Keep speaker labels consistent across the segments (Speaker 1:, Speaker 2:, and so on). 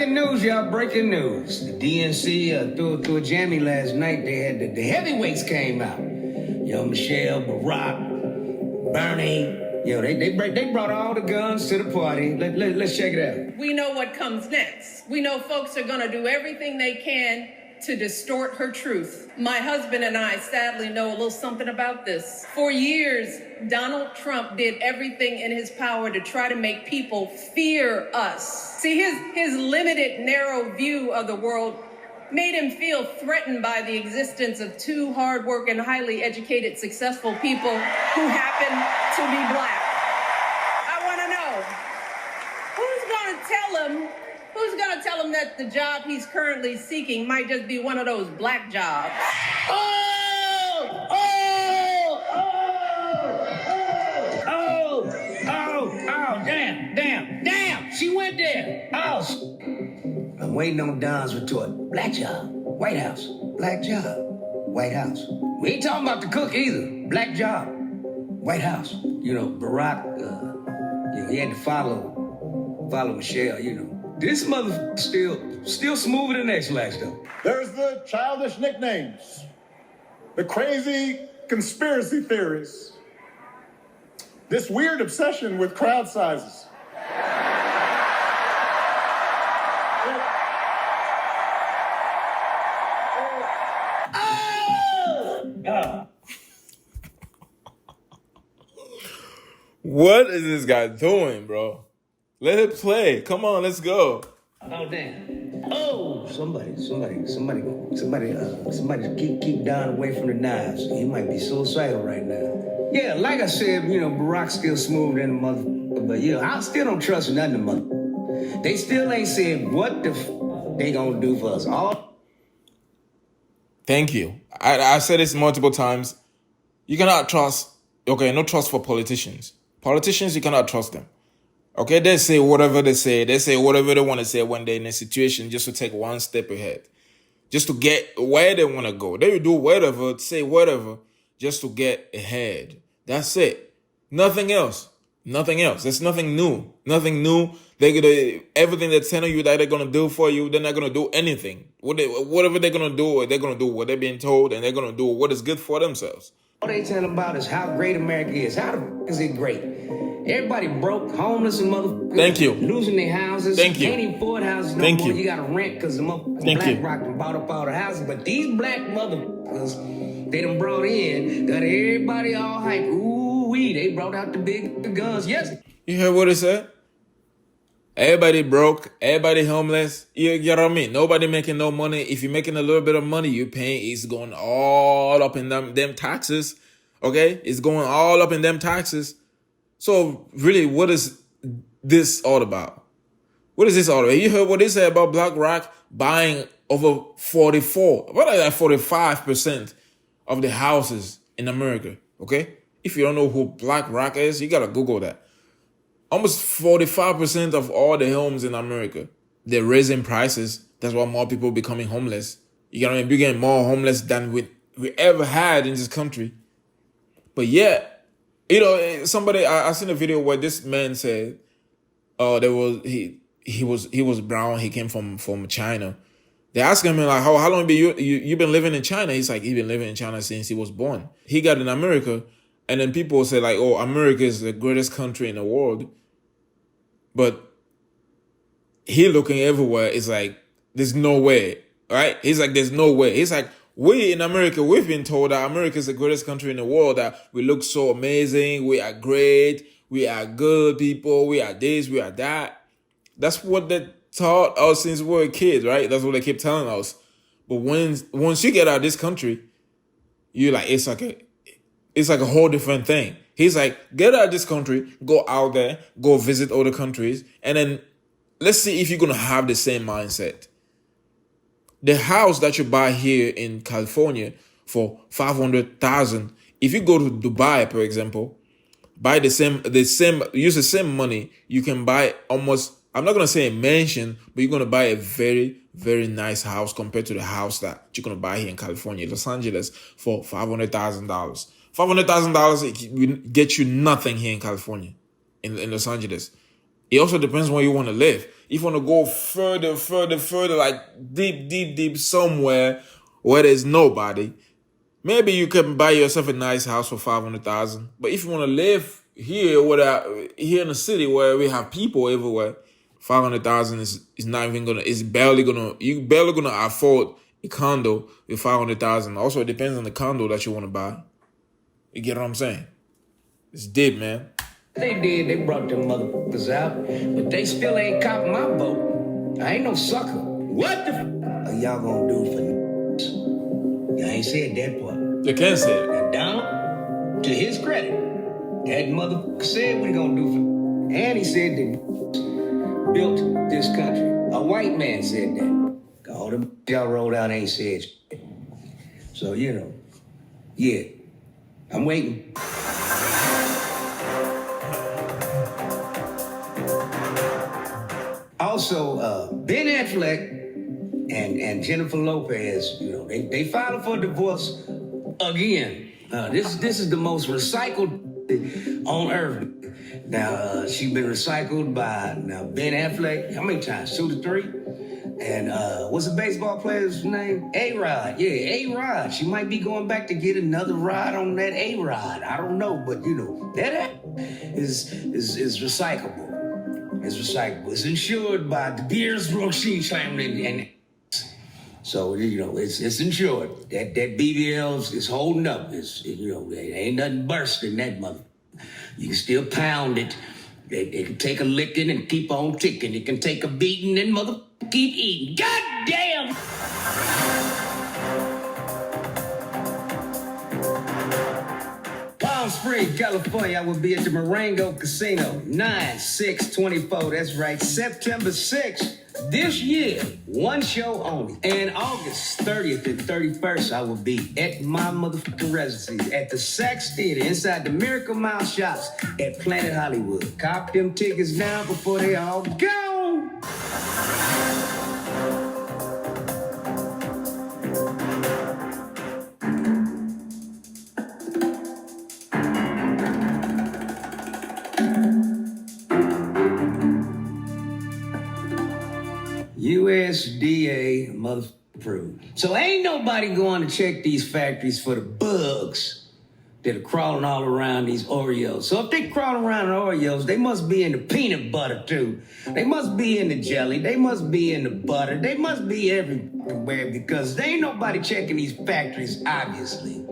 Speaker 1: breaking news, y'all. Breaking news. The DNC threw a jammy last night. They had the heavyweights came out. Michelle, Barack, Bernie. They brought all the guns to the party. Let's check it out.
Speaker 2: We know what comes next. We know folks are going to do everything they can to distort her truth. My husband and I sadly know a little something about this. For years, Donald Trump did everything in his power to try to make people fear us. See, his limited, narrow view of the world made him feel threatened by the existence of two hardworking, highly educated, successful people who happen to be black. I want to know, who's going to tell him that the job he's currently seeking might just be one of those black jobs?
Speaker 1: Damn, she went there. I'm waiting on Don's retort. Black job, White House. Black job, White House. We ain't talking about the cook either. Black job, White House. Barack, he had to follow Michelle, This mother still smoother than X-Lax, though.
Speaker 3: There's the childish nicknames, the crazy conspiracy theories, this weird obsession with crowd sizes.
Speaker 4: What is this guy doing, bro? Let it play. Come on, let's go.
Speaker 1: Oh, damn. Oh, somebody keep Don away from the knives. He might be suicidal right now. Yeah, like I said, Barack's still smoother than the mother. But, I still don't trust nothing, the mother. They still ain't said what they gonna do for us all.
Speaker 4: Thank you. I said this multiple times. You cannot trust, no trust for politicians. Politicians, you cannot trust them. Okay, they say whatever they say. They say whatever they want to say when they're in a situation just to take one step ahead. Just to get where they want to go. They will do whatever, say whatever, just to get ahead. That's it. Nothing else. Nothing else. There's nothing new. Nothing new. Everything they're telling you that they're going to do for you, they're not going to do anything. Whatever they're going to do what they're being told, and they're going to do what is good for themselves.
Speaker 1: All they tell about is how great America is. How the f*** is it great? Everybody broke, homeless, and motherfuckers.
Speaker 4: Thank you.
Speaker 1: Losing their houses.
Speaker 4: Thank you.
Speaker 1: Can't even afford houses no more. You got to rent because the motherfuckers Black Rock bought up all the houses. But these black motherfuckers, they done brought in, got everybody all hype. Ooh-wee, they brought out the big guns. Yes.
Speaker 4: You heard what he said? Everybody broke, everybody homeless. You know what I mean? Nobody making no money. If you're making a little bit of money, you're paying. It's going all up in them taxes. Okay? It's going all up in them taxes. So really, what is this all about? What is this all about? You heard what they said about BlackRock buying over 45% of the houses in America. Okay? If you don't know who BlackRock is, you got to Google that. Almost 45% of all the homes in America, they're raising prices. That's why more people are becoming homeless. You know what I mean? We're getting more homeless than we ever had in this country. But yeah, somebody, I seen a video where this man said, he was brown. He came from China. They asked him like, how long you been living in China? He's like, he been living in China since he was born. He got in America, and then people say like, oh, America is the greatest country in the world. But he looking everywhere is like, there's no way, right? He's like, there's no way. He's like, we in America, we've been told that America is the greatest country in the world, that we look so amazing, we are great, we are good people, we are this, we are that. That's what they taught us since we were kids, right? That's what they keep telling us. But once you get out of this country, you're like, it's like a whole different thing. He's like, get out of this country, go out there, go visit other countries, and then let's see if you're going to have the same mindset. The house that you buy here in California for $500,000, if you go to Dubai, for example, buy use the same money, you can buy almost, I'm not going to say a mansion, but you're going to buy a very, very nice house compared to the house that you're going to buy here in California, Los Angeles, for $500,000. $500,000 will get you nothing here in California, in Los Angeles. It also depends where you want to live. If you want to go further, like deep somewhere where there's nobody, maybe you can buy yourself a nice house for $500,000. But if you want to live here in the city where we have people everywhere, $500,000 is not even gonna. It's barely gonna. You barely gonna afford a condo with $500,000. Also, it depends on the condo that you want to buy. You get what I'm saying? It's deep, man.
Speaker 1: They did. They brought them motherfuckers out, but they still ain't caught my vote. I ain't no sucker. What the are y'all gonna do for y'all ain't said that part.
Speaker 4: You can say it.
Speaker 1: Now, Donald, to his credit, that motherfucker said what he gonna do for and he said that built this country. A white man said that. All the y'all rolled out ain't said shit. So, yeah, I'm waiting. Also, Ben Affleck and Jennifer Lopez, they filed for divorce again. This is the most recycled on earth. Now, she's been recycled by Ben Affleck, how many times? 2 to 3? And what's the baseball player's name? A-Rod. Yeah, A-Rod. She might be going back to get another ride on that A-Rod. I don't know, but that is recyclable. It's recyclable. It's insured by the Beers Roshi family and so it's insured. That BBL is holding up. It ain't nothing burst in that mother. You can still pound it. It can take a licking and keep on ticking. It can take a beating and keep eating. God damn! Palm Springs, California, I will be at the Marengo Casino, 9/6/24. That's right, September 6th. This year, one show only. And August 30th and 31st, I will be at my motherfucking residency at the Saks Theater inside the Miracle Mile Shops at Planet Hollywood. Cop them tickets now before they all gone. USDA motherfucker approved. So ain't nobody going to check these factories for the bugs that are crawling all around these Oreos. So if they crawl around the Oreos, they must be in the peanut butter too. They must be in the jelly. They must be in the butter. They must be everywhere because there ain't nobody checking these factories, obviously.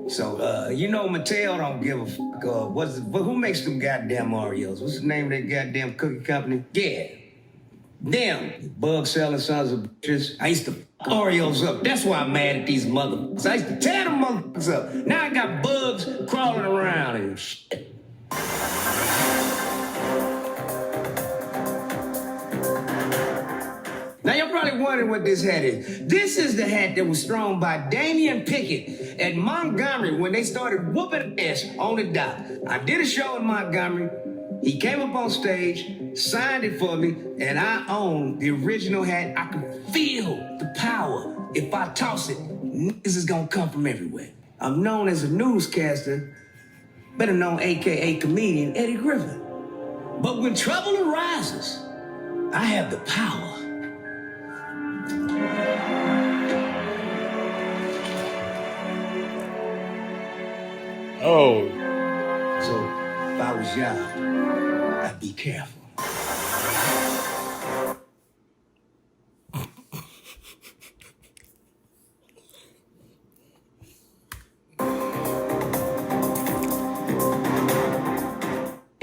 Speaker 1: So, Mattel don't give a fuck. Who makes them goddamn Oreos? What's the name of that goddamn cookie company? Yeah. Them bug selling sons of bitches. I used to fuck Oreos up. That's why I'm mad at these motherfuckers. I used to tear them motherfuckers up. Now I got bugs crawling around and shit. Now you're probably wondering what this hat is. This is the hat that was thrown by Damian Pickett at Montgomery when they started whooping ass on the dock. I did a show in Montgomery. He came up on stage, signed it for me, and I own the original hat. I can feel the power. If I toss it, niggas is gonna come from everywhere. I'm known as a newscaster, better known AKA comedian Eddie Griffin. But when trouble arises, I have the power.
Speaker 4: Oh.
Speaker 1: So if I was y'all, I'd be careful.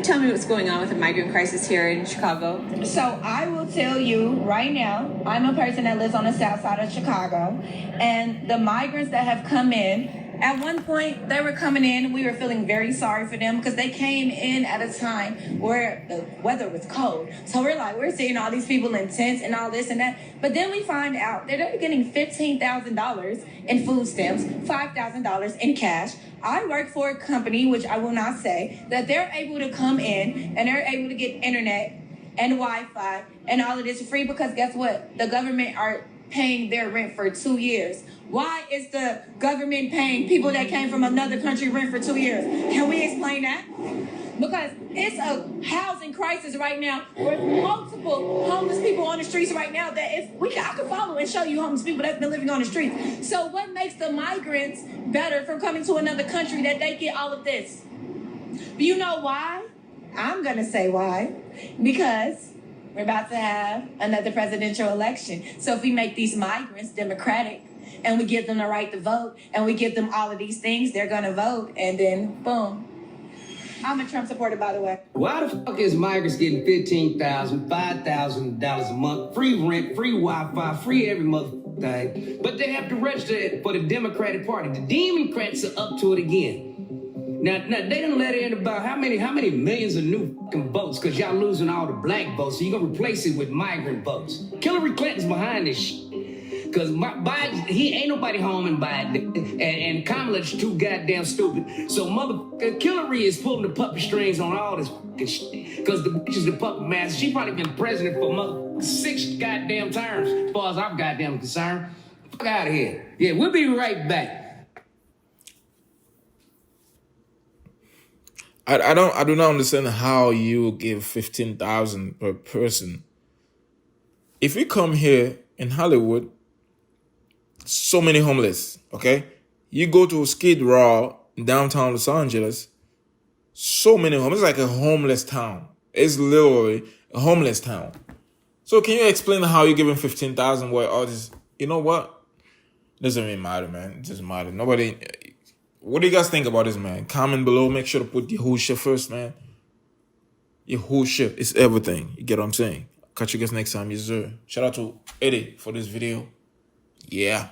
Speaker 5: Tell me what's going on with the migrant crisis here in Chicago.
Speaker 6: So I will tell you right now, I'm a person that lives on the south side of Chicago, and the migrants that have come in, at one point they were coming in, we were feeling very sorry for them because they came in at a time where the weather was cold. So we're seeing all these people in tents and all this and that. But then we find out that they're getting $15,000 in food stamps, $5,000 in cash. I work for a company, which I will not say, that they're able to come in and they're able to get internet and Wi-Fi and all of this free because guess what? The government are paying their rent for 2 years. Why is the government paying people that came from another country rent for 2 years? Can we explain that? Because it's a housing crisis right now with multiple homeless people on the streets right now that I could follow and show you homeless people that's been living on the streets. So what makes the migrants better from coming to another country that they get all of this? Do you know why? I'm going to say why. Because we're about to have another presidential election. So if we make these migrants democratic and we give them the right to vote and we give them all of these things, they're going to vote. And then, boom. I'm a Trump supporter, by the way.
Speaker 1: Why the fuck is migrants getting $15,000, $5,000 a month, free rent, free Wi-Fi, free every motherfucking thing, but they have to register for the Democratic Party? The Democrats are up to it again. Now they done let in about how many millions of new fucking votes because y'all losing all the black votes, so you're gonna replace it with migrant votes. Hillary Clinton's behind this shit. Because Biden, he ain't nobody home in Biden, and Kamala's too goddamn stupid. So motherfucker, Hillary is pulling the puppet strings on all this fucking shit. Because the bitch is the puppet master. She probably been president for motherfucking 6 goddamn terms, as far as I'm goddamn concerned. Fuck out of here. Yeah, we'll be right back.
Speaker 4: I do not understand how you give 15,000 per person. If you come here in Hollywood, so many homeless, okay? You go to Skid Row in downtown Los Angeles, so many homeless. It's like a homeless town. It's literally a homeless town. So can you explain how you're giving 15,000 where all this, you know what? It doesn't even matter, man. It doesn't matter. Nobody, what do you guys think about this, man? Comment below. Make sure to put Yahusha first, man. Yahusha is everything. You get what I'm saying? Catch you guys next time. Yes, sir. Shout out to Eddie for this video. Yeah.